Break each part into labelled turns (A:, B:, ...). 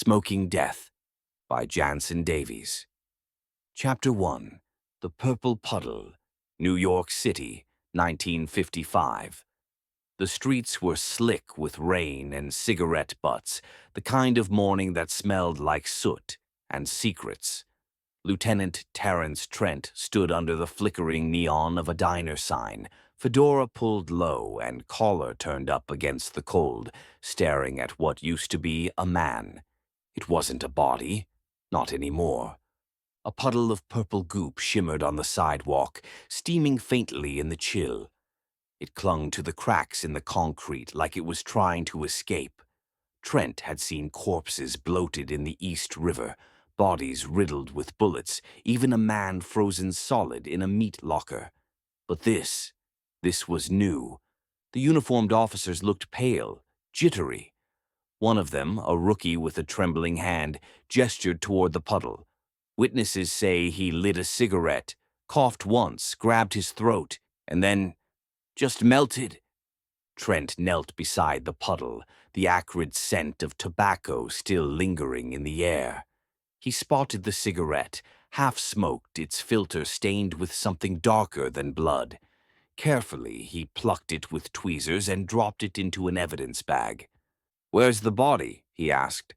A: Smoking Death by Jansen Davies. Chapter 1. The Purple Puddle, New York City, 1955. The streets were slick with rain and cigarette butts, the kind of morning that smelled like soot and secrets. Lieutenant Terrence Trent stood under the flickering neon of a diner sign, fedora pulled low and collar turned up against the cold, staring at what used to be a man. It wasn't a body, not anymore. A puddle of purple goop shimmered on the sidewalk, steaming faintly in the chill. It clung to the cracks in the concrete like it was trying to escape. Trent had seen corpses bloated in the East River, bodies riddled with bullets, even a man frozen solid in a meat locker. But this was new. The uniformed officers looked pale, jittery. One of them, a rookie with a trembling hand, gestured toward the puddle. Witnesses say he lit a cigarette, coughed once, grabbed his throat, and then just melted. Trent knelt beside the puddle, the acrid scent of tobacco still lingering in the air. He spotted the cigarette, half-smoked, its filter stained with something darker than blood. Carefully, he plucked it with tweezers and dropped it into an evidence bag. "Where's the body?" he asked.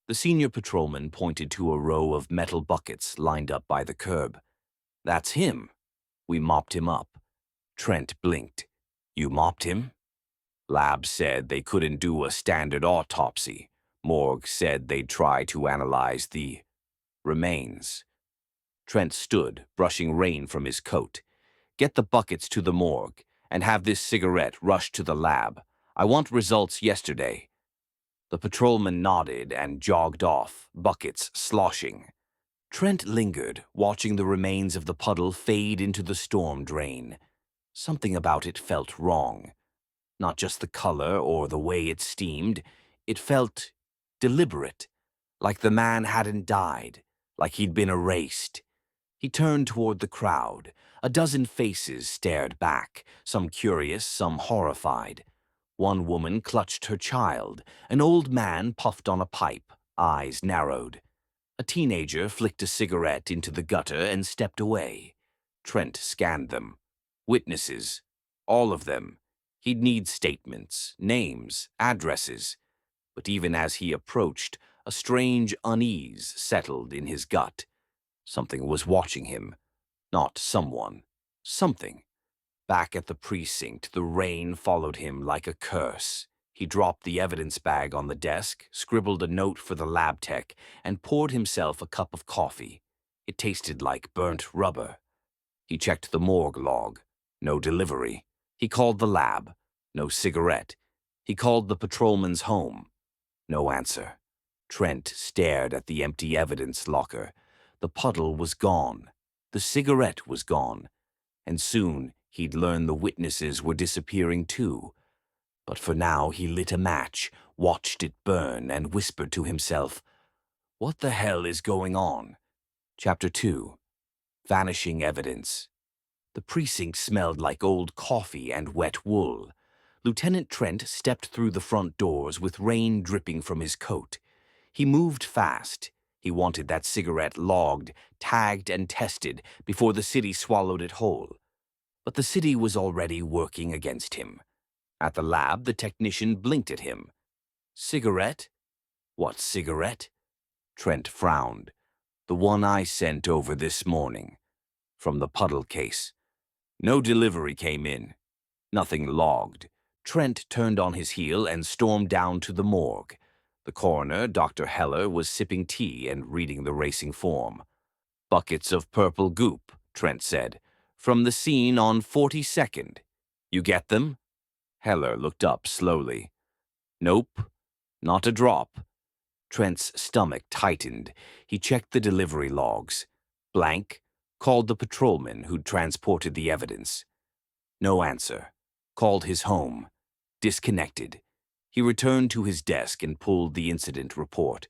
A: The senior patrolman pointed to a row of metal buckets lined up by the curb. "That's him. We mopped him up." Trent blinked. "You mopped him?" Lab said they couldn't do a standard autopsy. Morgue said they'd try to analyze the remains. Trent stood, brushing rain from his coat. "Get the buckets to the morgue, and have this cigarette rushed to the lab. I want results yesterday." The patrolman nodded and jogged off, buckets sloshing. Trent lingered, watching the remains of the puddle fade into the storm drain. Something about it felt wrong. Not just the color or the way it steamed. It felt deliberate, like the man hadn't died, like he'd been erased. He turned toward the crowd. A dozen faces stared back, some curious, some horrified. One woman clutched her child. An old man puffed on a pipe, eyes narrowed. A teenager flicked a cigarette into the gutter and stepped away. Trent scanned them. Witnesses. All of them. He'd need statements, names, addresses. But even as he approached, a strange unease settled in his gut. Something was watching him. Not someone. Something. Back at the precinct, the rain followed him like a curse. He dropped the evidence bag on the desk, scribbled a note for the lab tech, and poured himself a cup of coffee. It tasted like burnt rubber. He checked the morgue log. No delivery. He called the lab. No cigarette. He called the patrolman's home. No answer. Trent stared at the empty evidence locker. The puddle was gone. The cigarette was gone. And soon he'd learn the witnesses were disappearing too. But for now he lit a match, watched it burn, and whispered to himself, "What the hell is going on?" Chapter 2. Vanishing Evidence. The precinct smelled like old coffee and wet wool. Lieutenant Trent stepped through the front doors with rain dripping from his coat. He moved fast. He wanted that cigarette logged, tagged, and tested before the city swallowed it whole. But the city was already working against him. At the lab, the technician blinked at him. "Cigarette? What cigarette?" Trent frowned. "The one I sent over this morning. From the puddle case. No delivery came in. Nothing logged." Trent turned on his heel and stormed down to the morgue. The coroner, Dr. Heller, was sipping tea and reading the racing form. "Buckets of purple goop," Trent said. "From the scene on 42nd. You get them?" Heller looked up slowly. "Nope. Not a drop." Trent's stomach tightened. He checked the delivery logs. Blank. Called the patrolman who'd transported the evidence. No answer. Called his home. Disconnected. He returned to his desk and pulled the incident report.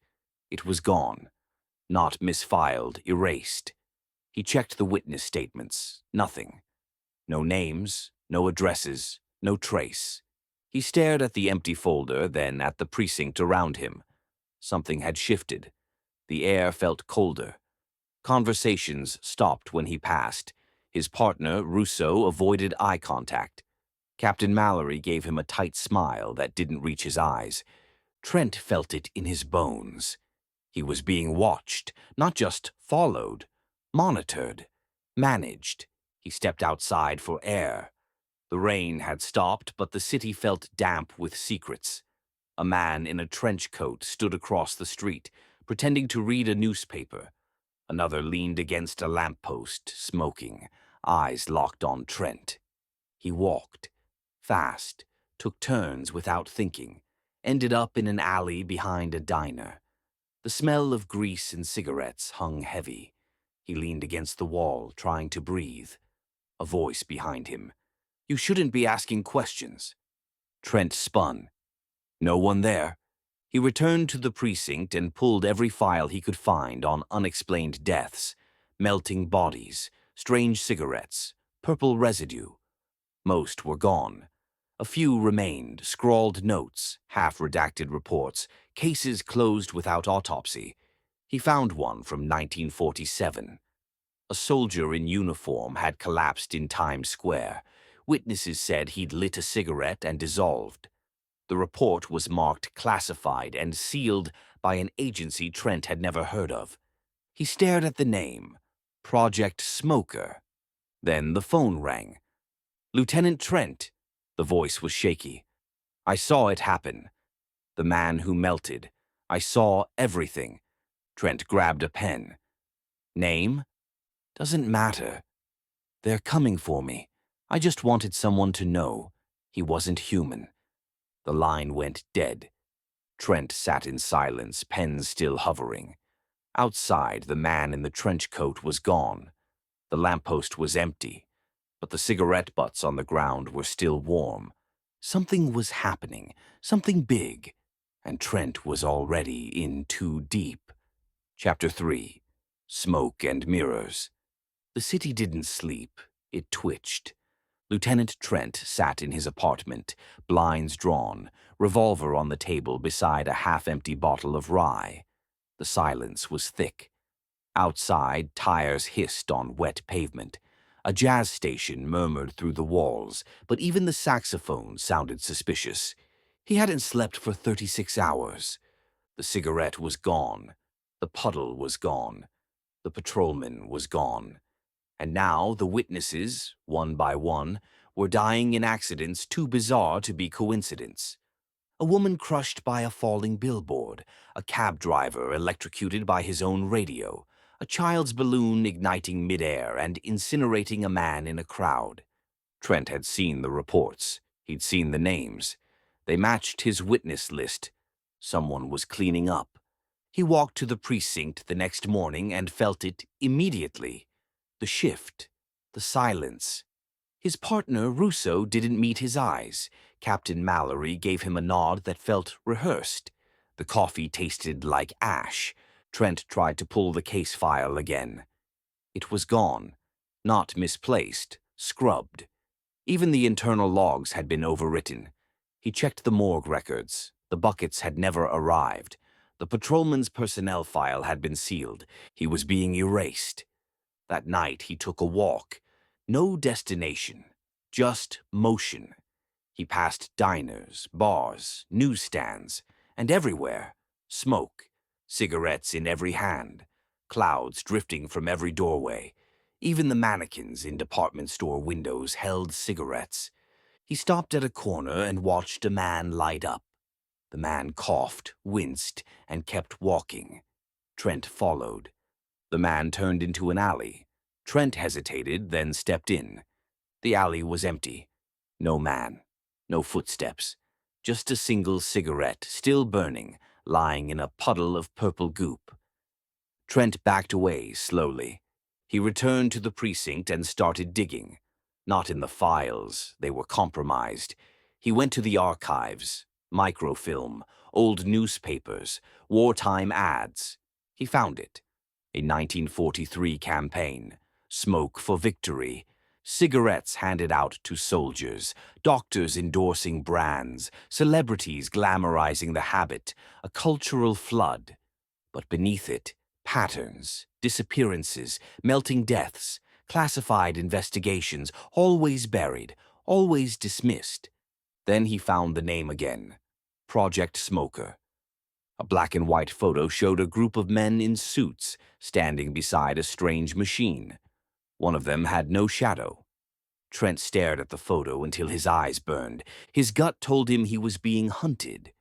A: It was gone. Not misfiled, erased. He checked the witness statements. Nothing. No names, no addresses, no trace. He stared at the empty folder, then at the precinct around him. Something had shifted. The air felt colder. Conversations stopped when he passed. His partner, Russo, avoided eye contact. Captain Mallory gave him a tight smile that didn't reach his eyes. Trent felt it in his bones. He was being watched, not just followed, monitored, managed. He stepped outside for air. The rain had stopped, but the city felt damp with secrets. A man in a trench coat stood across the street, pretending to read a newspaper. Another leaned against a lamppost, smoking, eyes locked on Trent. He walked, fast, took turns without thinking, ended up in an alley behind a diner. The smell of grease and cigarettes hung heavy. He leaned against the wall, trying to breathe. A voice behind him. "You shouldn't be asking questions." Trent spun. No one there. He returned to the precinct and pulled every file he could find on unexplained deaths, melting bodies, strange cigarettes, purple residue. Most were gone. A few remained, scrawled notes, half-redacted reports, cases closed without autopsy. He found one from 1947. A soldier in uniform had collapsed in Times Square. Witnesses said he'd lit a cigarette and dissolved. The report was marked classified and sealed by an agency Trent had never heard of. He stared at the name, Project Smoker. Then the phone rang. "Lieutenant Trent." The voice was shaky. "I saw it happen. The man who melted. I saw everything." Trent grabbed a pen. "Name? Doesn't matter. They're coming for me. I just wanted someone to know he wasn't human." The line went dead. Trent sat in silence, pen still hovering. Outside, the man in the trench coat was gone. The lamppost was empty, but the cigarette butts on the ground were still warm. Something was happening, something big, and Trent was already in too deep. Chapter 3. Smoke and Mirrors. The city didn't sleep. It twitched. Lieutenant Trent sat in his apartment, blinds drawn, revolver on the table beside a half-empty bottle of rye. The silence was thick. Outside, tires hissed on wet pavement. A jazz station murmured through the walls, but even the saxophone sounded suspicious. He hadn't slept for 36 hours. The cigarette was gone. The puddle was gone. The patrolman was gone. And now the witnesses, one by one, were dying in accidents too bizarre to be coincidence. A woman crushed by a falling billboard, a cab driver electrocuted by his own radio, a child's balloon igniting midair and incinerating a man in a crowd. Trent had seen the reports. He'd seen the names. They matched his witness list. Someone was cleaning up. He walked to the precinct the next morning and felt it immediately. The shift, the silence. His partner, Russo, didn't meet his eyes. Captain Mallory gave him a nod that felt rehearsed. The coffee tasted like ash. Trent tried to pull the case file again. It was gone. Not misplaced, scrubbed. Even the internal logs had been overwritten. He checked the morgue records. The buckets had never arrived. The patrolman's personnel file had been sealed. He was being erased. That night he took a walk. No destination, just motion. He passed diners, bars, newsstands, and everywhere, smoke, cigarettes in every hand, clouds drifting from every doorway. Even the mannequins in department store windows held cigarettes. He stopped at a corner and watched a man light up. The man coughed, winced, and kept walking. Trent followed. The man turned into an alley. Trent hesitated, then stepped in. The alley was empty. No man. No footsteps. Just a single cigarette, still burning, lying in a puddle of purple goop. Trent backed away slowly. He returned to the precinct and started digging. Not in the files. They were compromised. He went to the archives. Microfilm, old newspapers, wartime ads. He found it. A 1943 campaign. Smoke for victory. cigarettes handed out to soldiers, doctors endorsing brands, celebrities glamorizing the habit, a cultural flood. But beneath it, patterns, disappearances, melting deaths, classified investigations, always buried, always dismissed. Then he found the name again. Project Smoker. A black and white photo showed a group of men in suits standing beside a strange machine. One of them had no shadow. Trent stared at the photo until his eyes burned. His gut told him he was being hunted.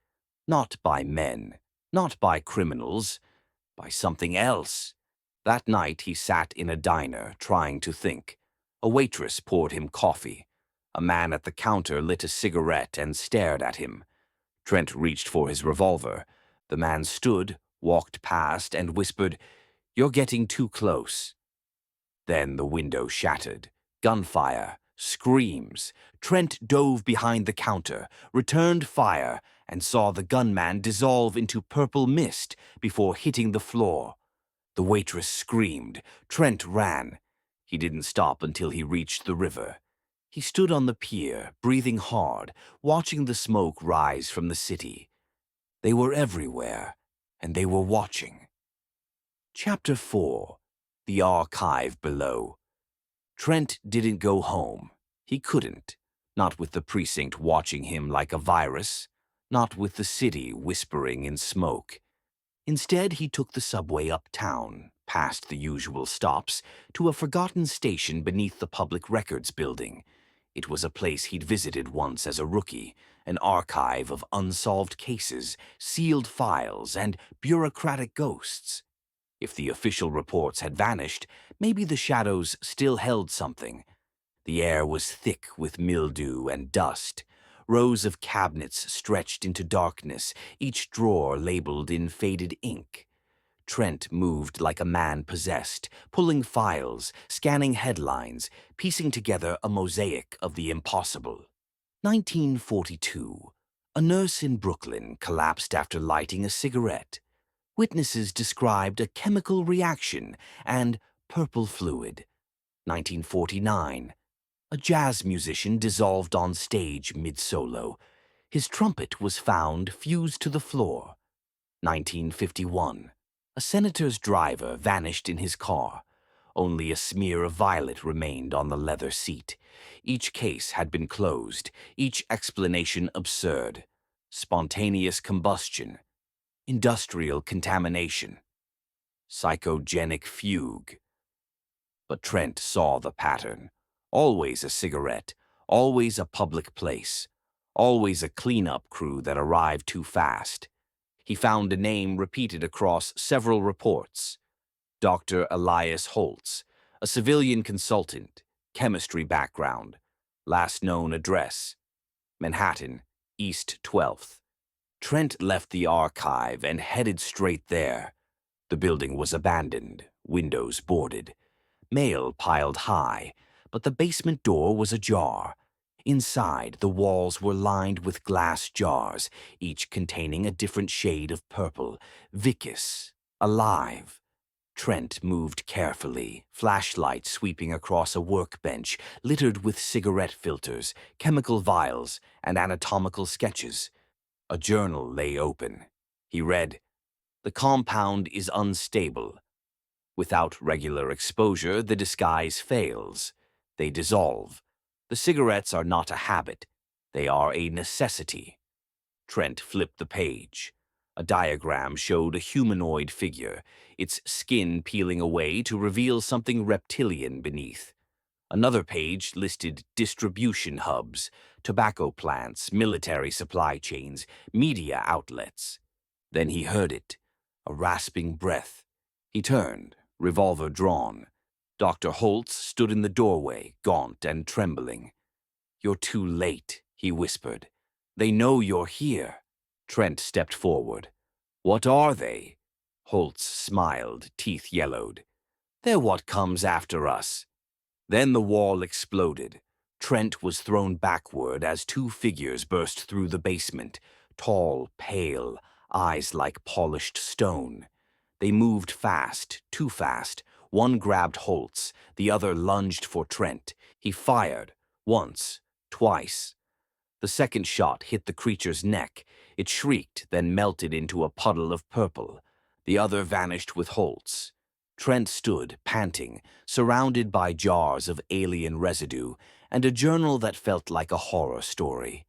A: Not by men, not by criminals, by something else. That night he sat in a diner, trying to think. A waitress poured him coffee. A man at the counter lit a cigarette and stared at him. Trent reached for his revolver. The man stood, walked past, and whispered, "You're getting too close." Then the window shattered. Gunfire, screams. Trent dove behind the counter, returned fire, and saw the gunman dissolve into purple mist before hitting the floor. The waitress screamed. Trent ran. He didn't stop until he reached the river. He stood on the pier, breathing hard, watching the smoke rise from the city. They were everywhere, and they were watching. Chapter 4. The Archive Below. Trent didn't go home. He couldn't. Not with the precinct watching him like a virus. Not with the city whispering in smoke. Instead, he took the subway uptown, past the usual stops, to a forgotten station beneath the Public Records Building. It was a place he'd visited once as a rookie, an archive of unsolved cases, sealed files, and bureaucratic ghosts. If the official reports had vanished, maybe the shadows still held something. The air was thick with mildew and dust. Rows of cabinets stretched into darkness, each drawer labeled in faded ink. Trent moved like a man possessed, pulling files, scanning headlines, piecing together a mosaic of the impossible. 1942. A nurse in Brooklyn collapsed after lighting a cigarette. Witnesses described a chemical reaction and purple fluid. 1949. A jazz musician dissolved on stage mid-solo. His trumpet was found fused to the floor. 1951. A senator's driver vanished in his car. Only a smear of violet remained on the leather seat. Each case had been closed, each explanation absurd. Spontaneous combustion. Industrial contamination. Psychogenic fugue. But Trent saw the pattern. Always a cigarette, always a public place, always a cleanup crew that arrived too fast. He found a name repeated across several reports. Dr. Elias Holtz, a civilian consultant, chemistry background, last known address, Manhattan, East 12th. Trent left the archive and headed straight there. The building was abandoned, windows boarded, mail piled high, but the basement door was ajar. Inside, the walls were lined with glass jars, each containing a different shade of purple, viscous, alive. Trent moved carefully, flashlight sweeping across a workbench littered with cigarette filters, chemical vials, and anatomical sketches. A journal lay open. He read, "The compound is unstable. Without regular exposure, the disguise fails. They dissolve. The cigarettes are not a habit. They are a necessity." Trent flipped the page. A diagram showed a humanoid figure, its skin peeling away to reveal something reptilian beneath. Another page listed distribution hubs, tobacco plants, military supply chains, media outlets. Then he heard it, a rasping breath. He turned, revolver drawn. Dr. Holtz stood in the doorway, gaunt and trembling. "You're too late," he whispered. "They know you're here." Trent stepped forward. "What are they?" Holtz smiled, teeth yellowed. "They're what comes after us." Then the wall exploded. Trent was thrown backward as two figures burst through the basement, tall, pale, eyes like polished stone. They moved fast, too fast. One grabbed Holtz, the other lunged for Trent. He fired, once, twice. The second shot hit the creature's neck. It shrieked, then melted into a puddle of purple. The other vanished with Holtz. Trent stood, panting, surrounded by jars of alien residue and a journal that felt like a horror story.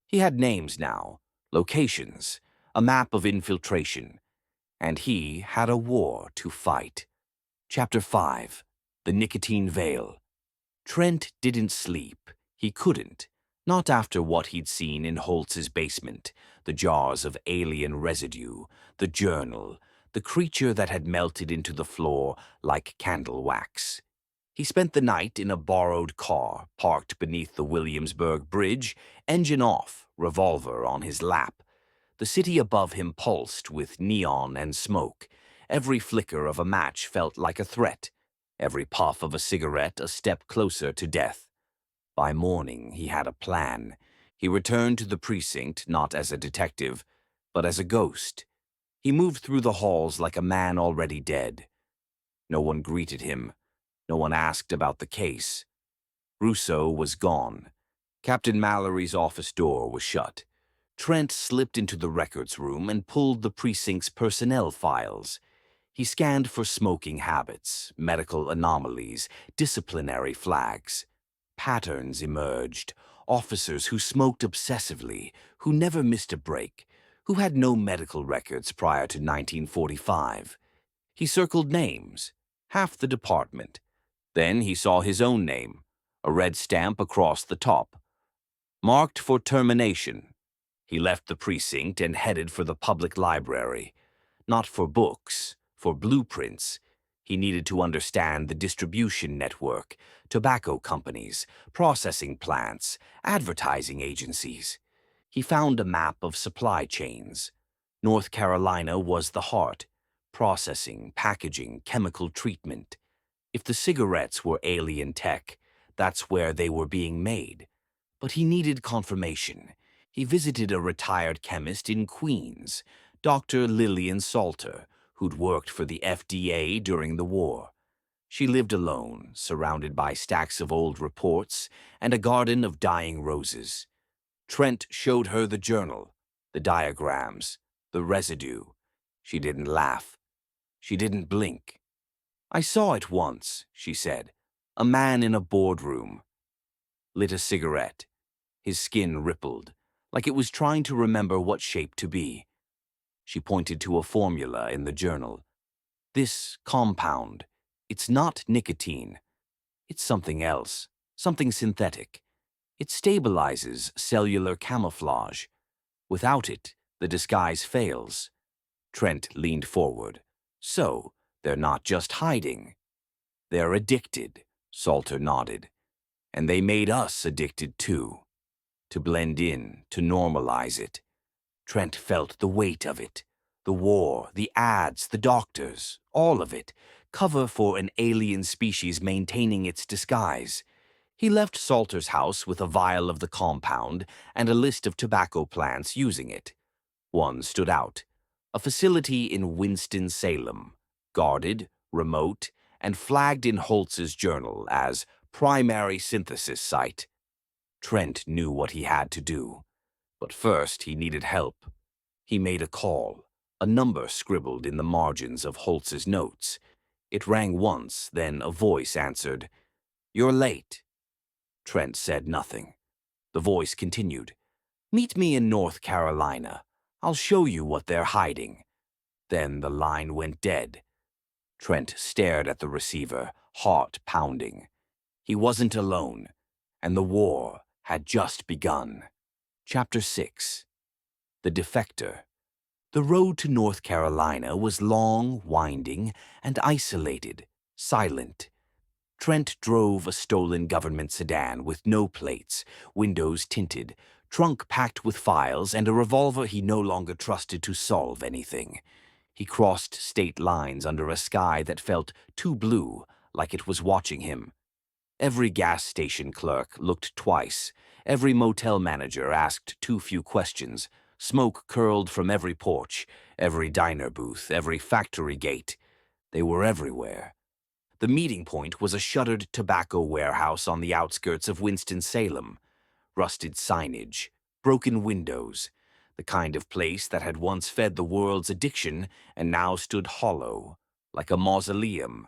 A: He had names now, locations, a map of infiltration, and he had a war to fight. Chapter 5. The Nicotine Veil. Trent didn't sleep. He couldn't. Not after what he'd seen in Holtz's basement, the jars of alien residue, the journal, the creature that had melted into the floor like candle wax. He spent the night in a borrowed car, parked beneath the Williamsburg Bridge, engine off, revolver on his lap. The city above him pulsed with neon and smoke. Every flicker of a match felt like a threat. Every puff of a cigarette a step closer to death. By morning, he had a plan. He returned to the precinct not as a detective, but as a ghost. He moved through the halls like a man already dead. No one greeted him. No one asked about the case. Rousseau was gone. Captain Mallory's office door was shut. Trent slipped into the records room and pulled the precinct's personnel files. He scanned for smoking habits, medical anomalies, disciplinary flags. Patterns emerged. Officers who smoked obsessively, who never missed a break, who had no medical records prior to 1945. He circled names, half the department. Then he saw his own name, a red stamp across the top. Marked for termination. He left the precinct and headed for the public library. Not for books, for blueprints. He needed to understand the distribution network, tobacco companies, processing plants, advertising agencies. He found a map of supply chains. North Carolina was the heart. Processing, packaging, chemical treatment. If the cigarettes were alien tech, that's where they were being made. But he needed confirmation. He visited a retired chemist in Queens, Dr. Lillian Salter, who'd worked for the FDA during the war. She lived alone, surrounded by stacks of old reports and a garden of dying roses. Trent showed her the journal, the diagrams, the residue. She didn't laugh. She didn't blink. "I saw it once," she said. "A man in a boardroom." Lit a cigarette. His skin rippled, like it was trying to remember what shape to be. She pointed to a formula in the journal. "This compound, it's not nicotine. It's something else, something synthetic. It stabilizes cellular camouflage. Without it, the disguise fails." Trent leaned forward. "So, they're not just hiding. They're addicted," Salter nodded. "And they made us addicted too. To blend in, to normalize it." Trent felt the weight of it. The war, the ads, the doctors, all of it. Cover for an alien species maintaining its disguise. He left Salter's house with a vial of the compound and a list of tobacco plants using it. One stood out. A facility in Winston-Salem, guarded, remote, and flagged in Holtz's journal as primary synthesis site. Trent knew what he had to do. But first he needed help. He made a call, a number scribbled in the margins of Holtz's notes. It rang once, then a voice answered. "You're late." Trent said nothing. The voice continued. "Meet me in North Carolina. I'll show you what they're hiding." Then the line went dead. Trent stared at the receiver, heart pounding. He wasn't alone, and the war had just begun. Chapter 6. The Defector. The road to North Carolina was long, winding, and isolated, silent. Trent drove a stolen government sedan with no plates, windows tinted, trunk packed with files, and a revolver he no longer trusted to solve anything. He crossed state lines under a sky that felt too blue, like it was watching him. Every gas station clerk looked twice. Every motel manager asked too few questions. Smoke curled from every porch, every diner booth, every factory gate. They were everywhere. The meeting point was a shuttered tobacco warehouse on the outskirts of Winston-Salem. Rusted signage, broken windows, the kind of place that had once fed the world's addiction and now stood hollow, like a mausoleum.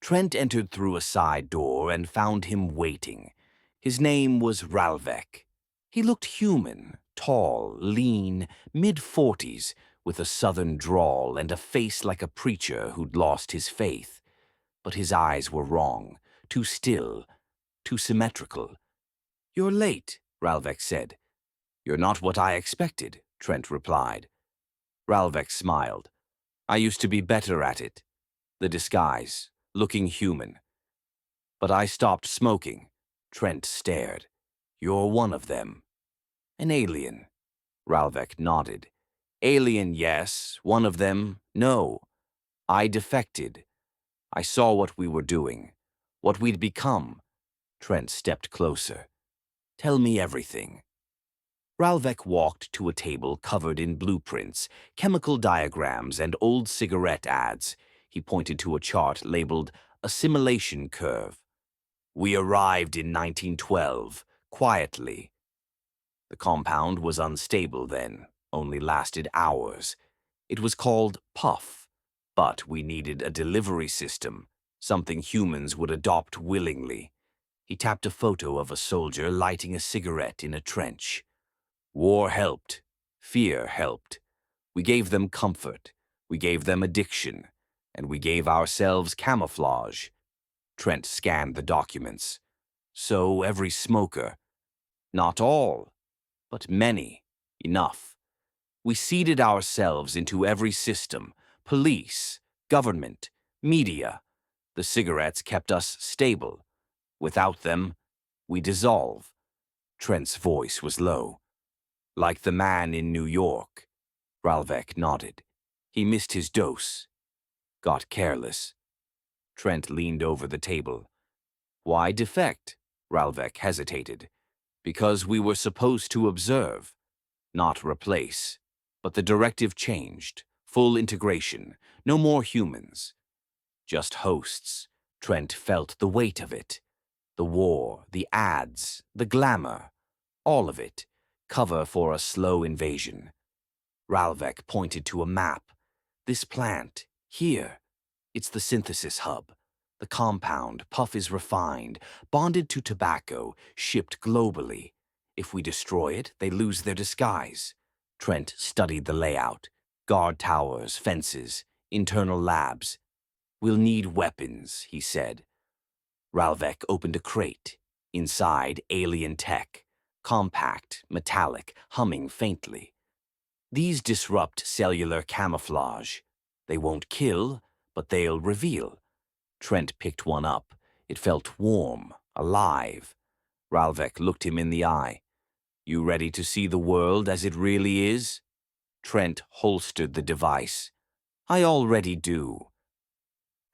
A: Trent entered through a side door and found him waiting. His name was Ralvek. He looked human, tall, lean, mid-40s, with a southern drawl and a face like a preacher who'd lost his faith. But his eyes were wrong, too still, too symmetrical. "You're late," Ralvek said. "You're not what I expected," Trent replied. Ralvek smiled. "I used to be better at it. The disguise, looking human. But I stopped smoking." Trent stared. "You're one of them." "An alien." Ralvek nodded. "Alien, yes. One of them, no. I defected. I saw what we were doing, what we'd become." Trent stepped closer. "Tell me everything." Ralvek walked to a table covered in blueprints, chemical diagrams, and old cigarette ads. He pointed to a chart labeled Assimilation Curve. "We arrived in 1912, quietly. The compound was unstable then, only lasted hours. It was called Puff, but we needed a delivery system, something humans would adopt willingly." He tapped a photo of a soldier lighting a cigarette in a trench. "War helped. Fear helped. We gave them comfort. We gave them addiction. And we gave ourselves camouflage." Trent scanned the documents. "So every smoker. Not all, but many. Enough. We seeded ourselves into every system. Police, government, media. The cigarettes kept us stable. Without them, we dissolve." Trent's voice was low. "Like the man in New York." Ralvek nodded. "He missed his dose. Got careless." Trent leaned over the table. "Why defect?" Ralvek hesitated. "Because we were supposed to observe, not replace. But the directive changed. Full integration. No more humans. Just hosts." Trent felt the weight of it. The war, the ads, the glamour. All of it. Cover for a slow invasion. Ralvek pointed to a map. "This plant, here. It's the synthesis hub. The compound, Puff, is refined, bonded to tobacco, shipped globally. If we destroy it, they lose their disguise." Trent studied the layout. Guard towers, fences, internal labs. "We'll need weapons," he said. Ralvek opened a crate. Inside, alien tech. Compact, metallic, humming faintly. "These disrupt cellular camouflage. They won't kill, but they'll reveal." Trent picked one up. It felt warm, alive. Ralvek looked him in the eye. "You ready to see the world as it really is?" Trent holstered the device. "I already do."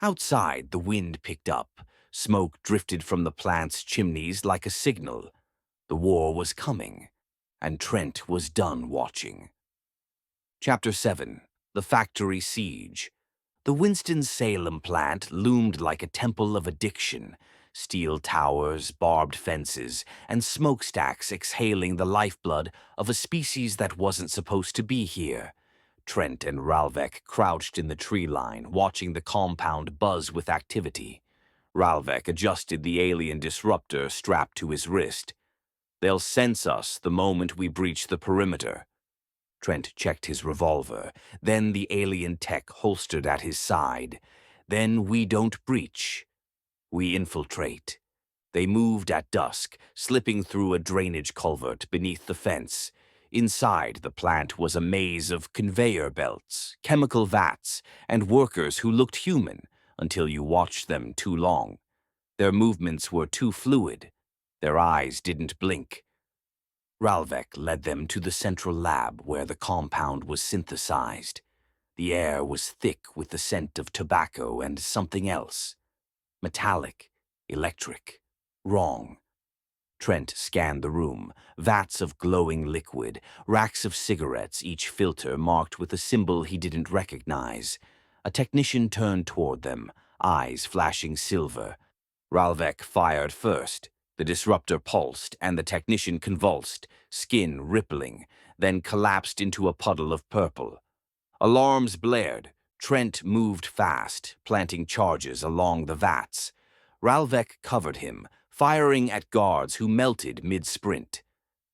A: Outside, the wind picked up. Smoke drifted from the plant's chimneys like a signal. The war was coming, and Trent was done watching. Chapter 7. The Factory Siege. The Winston-Salem plant loomed like a temple of addiction. Steel towers, barbed fences, and smokestacks exhaling the lifeblood of a species that wasn't supposed to be here. Trent and Ralvek crouched in the tree line, watching the compound buzz with activity. Ralvek adjusted the alien disruptor strapped to his wrist. "They'll sense us the moment we breach the perimeter." Trent checked his revolver, then the alien tech holstered at his side. "Then we don't breach. We infiltrate." They moved at dusk, slipping through a drainage culvert beneath the fence. Inside, the plant was a maze of conveyor belts, chemical vats, and workers who looked human until you watched them too long. Their movements were too fluid. Their eyes didn't blink. Ralvek led them to the central lab where the compound was synthesized. The air was thick with the scent of tobacco and something else. Metallic, electric, wrong. Trent scanned the room. Vats of glowing liquid, racks of cigarettes, each filter marked with a symbol he didn't recognize. A technician turned toward them, eyes flashing silver. Ralvek fired first. The disruptor pulsed, and the technician convulsed, skin rippling, then collapsed into a puddle of purple. Alarms blared. Trent moved fast, planting charges along the vats. Ralvek covered him, firing at guards who melted mid-sprint.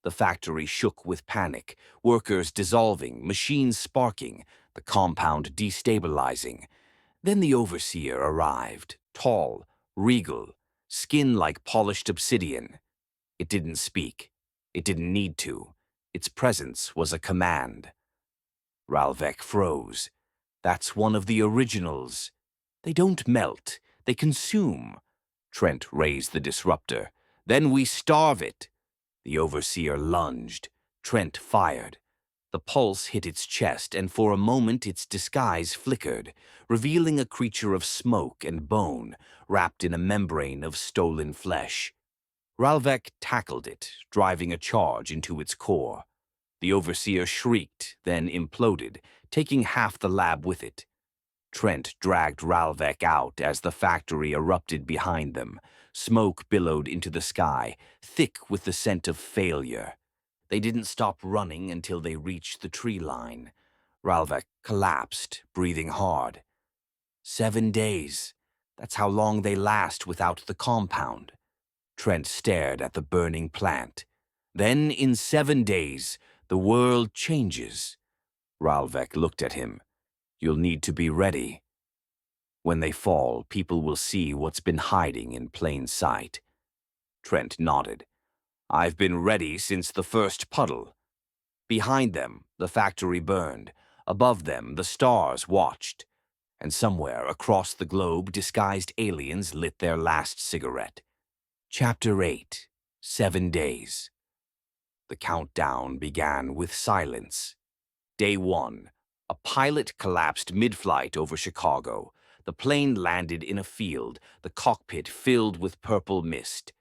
A: The factory shook with panic, workers dissolving, machines sparking, the compound destabilizing. Then the overseer arrived, tall, regal, skin like polished obsidian. It didn't speak. It didn't need to. Its presence was a command. Ralvek froze. That's one of the originals. They don't melt. They consume. Trent raised the disruptor. Then we starve it. The overseer lunged. Trent fired. The pulse hit its chest, and for a moment its disguise flickered, revealing a creature of smoke and bone, wrapped in a membrane of stolen flesh. Ralvek tackled it, driving a charge into its core. The overseer shrieked, then imploded, taking half the lab with it. Trent dragged Ralvek out as the factory erupted behind them. Smoke billowed into the sky, thick with the scent of failure. They didn't stop running until they reached the tree line. Ralvek collapsed, breathing hard. 7 days. That's how long they last without the compound. Trent stared at the burning plant. Then, in 7 days, the world changes. Ralvek looked at him. You'll need to be ready. When they fall, people will see what's been hiding in plain sight. Trent nodded. I've been ready since the first puddle. Behind them, the factory burned. Above them, the stars watched. And somewhere across the globe, disguised aliens lit their last cigarette. Chapter 8. 7 Days. The countdown began with silence. Day 1. A pilot collapsed mid-flight over Chicago. The plane landed in a field, the cockpit filled with purple mist.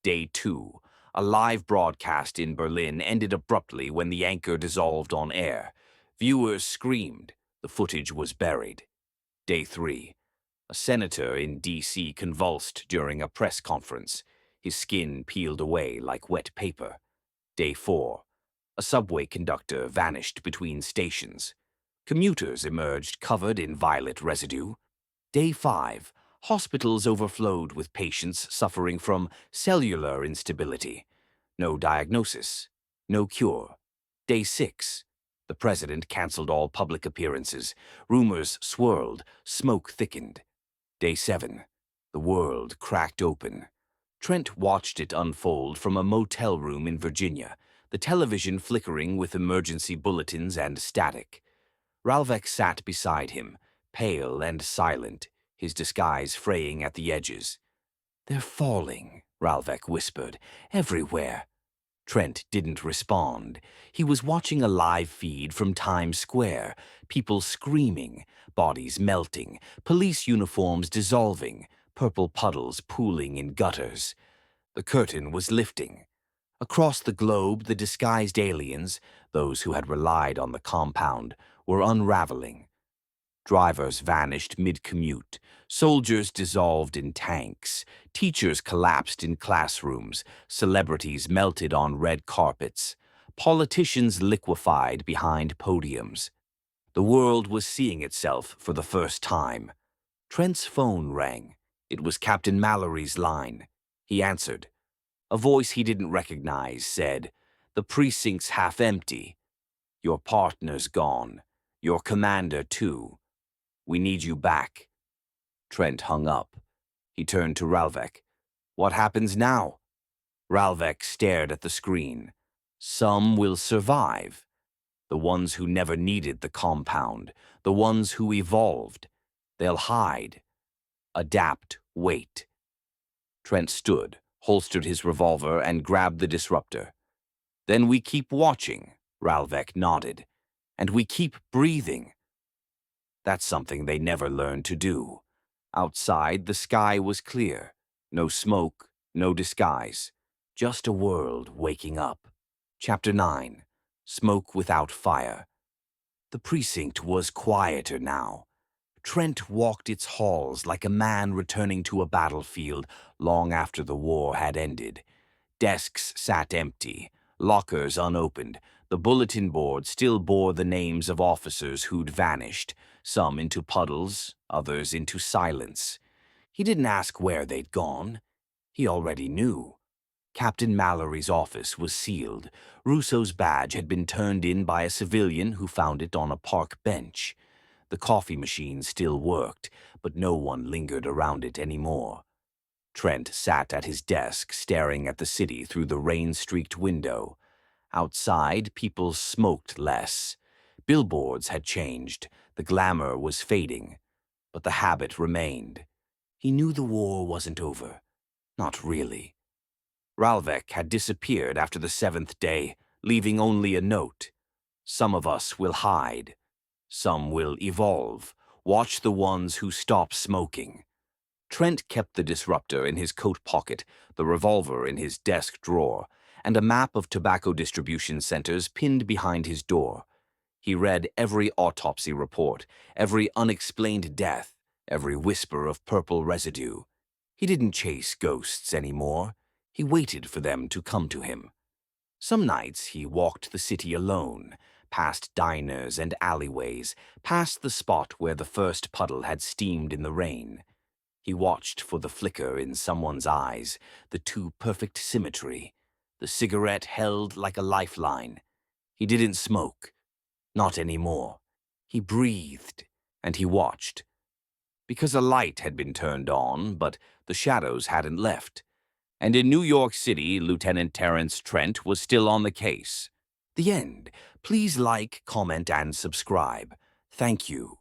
A: Day 2. A live broadcast in Berlin ended abruptly when the anchor dissolved on air. Viewers screamed. The footage was buried. Day 3. A senator in D.C. convulsed during a press conference. His skin peeled away like wet paper. Day 4. A subway conductor vanished between stations. Commuters emerged covered in violet residue. Day 5. Hospitals overflowed with patients suffering from cellular instability. No diagnosis. No cure. Day 6. The president canceled all public appearances. Rumors swirled. Smoke thickened. Day 7. The world cracked open. Trent watched it unfold from a motel room in Virginia, the television flickering with emergency bulletins and static. Ralvek sat beside him, pale and silent, his disguise fraying at the edges. They're falling, Ralvek whispered, everywhere. Trent didn't respond. He was watching a live feed from Times Square, people screaming, bodies melting, police uniforms dissolving, purple puddles pooling in gutters. The curtain was lifting. Across the globe, the disguised aliens, those who had relied on the compound, were unraveling. Drivers vanished mid-commute, soldiers dissolved in tanks, teachers collapsed in classrooms, celebrities melted on red carpets, politicians liquefied behind podiums. The world was seeing itself for the first time. Trent's phone rang. It was Captain Mallory's line. He answered. A voice he didn't recognize said, "The precinct's half empty. Your partner's gone. Your commander, too. We need you back." Trent hung up. He turned to Ralvek. "What happens now?" Ralvek stared at the screen. "Some will survive. The ones who never needed the compound. The ones who evolved. They'll hide. Adapt, wait." Trent stood, holstered his revolver, and grabbed the disruptor. "Then we keep watching," Ralvek nodded. "And we keep breathing." That's something they never learned to do. Outside, the sky was clear. No smoke, no disguise. Just a world waking up. Chapter 9. Smoke Without Fire. The precinct was quieter now. Trent walked its halls like a man returning to a battlefield long after the war had ended. Desks sat empty, lockers unopened. The bulletin board still bore the names of officers who'd vanished, some into puddles, others into silence. He didn't ask where they'd gone. He already knew. Captain Mallory's office was sealed. Russo's badge had been turned in by a civilian who found it on a park bench. The coffee machine still worked, but no one lingered around it anymore. Trent sat at his desk, staring at the city through the rain-streaked window. Outside, people smoked less. Billboards had changed. The glamour was fading. But the habit remained. He knew the war wasn't over. Not really. Ralvek had disappeared after the 7th day, leaving only a note. Some of us will hide. Some will evolve. Watch the ones who stop smoking. Trent kept the disruptor in his coat pocket, the revolver in his desk drawer, and a map of tobacco distribution centers pinned behind his door. He read every autopsy report, every unexplained death, every whisper of purple residue. He didn't chase ghosts anymore. He waited for them to come to him. Some nights he walked the city alone, past diners and alleyways, past the spot where the first puddle had steamed in the rain. He watched for the flicker in someone's eyes, the too perfect symmetry, the cigarette held like a lifeline. He didn't smoke. Not anymore. He breathed, and he watched. Because a light had been turned on, but the shadows hadn't left. And in New York City, Lieutenant Terrence Trent was still on the case. The end. Please like, comment, and subscribe. Thank you.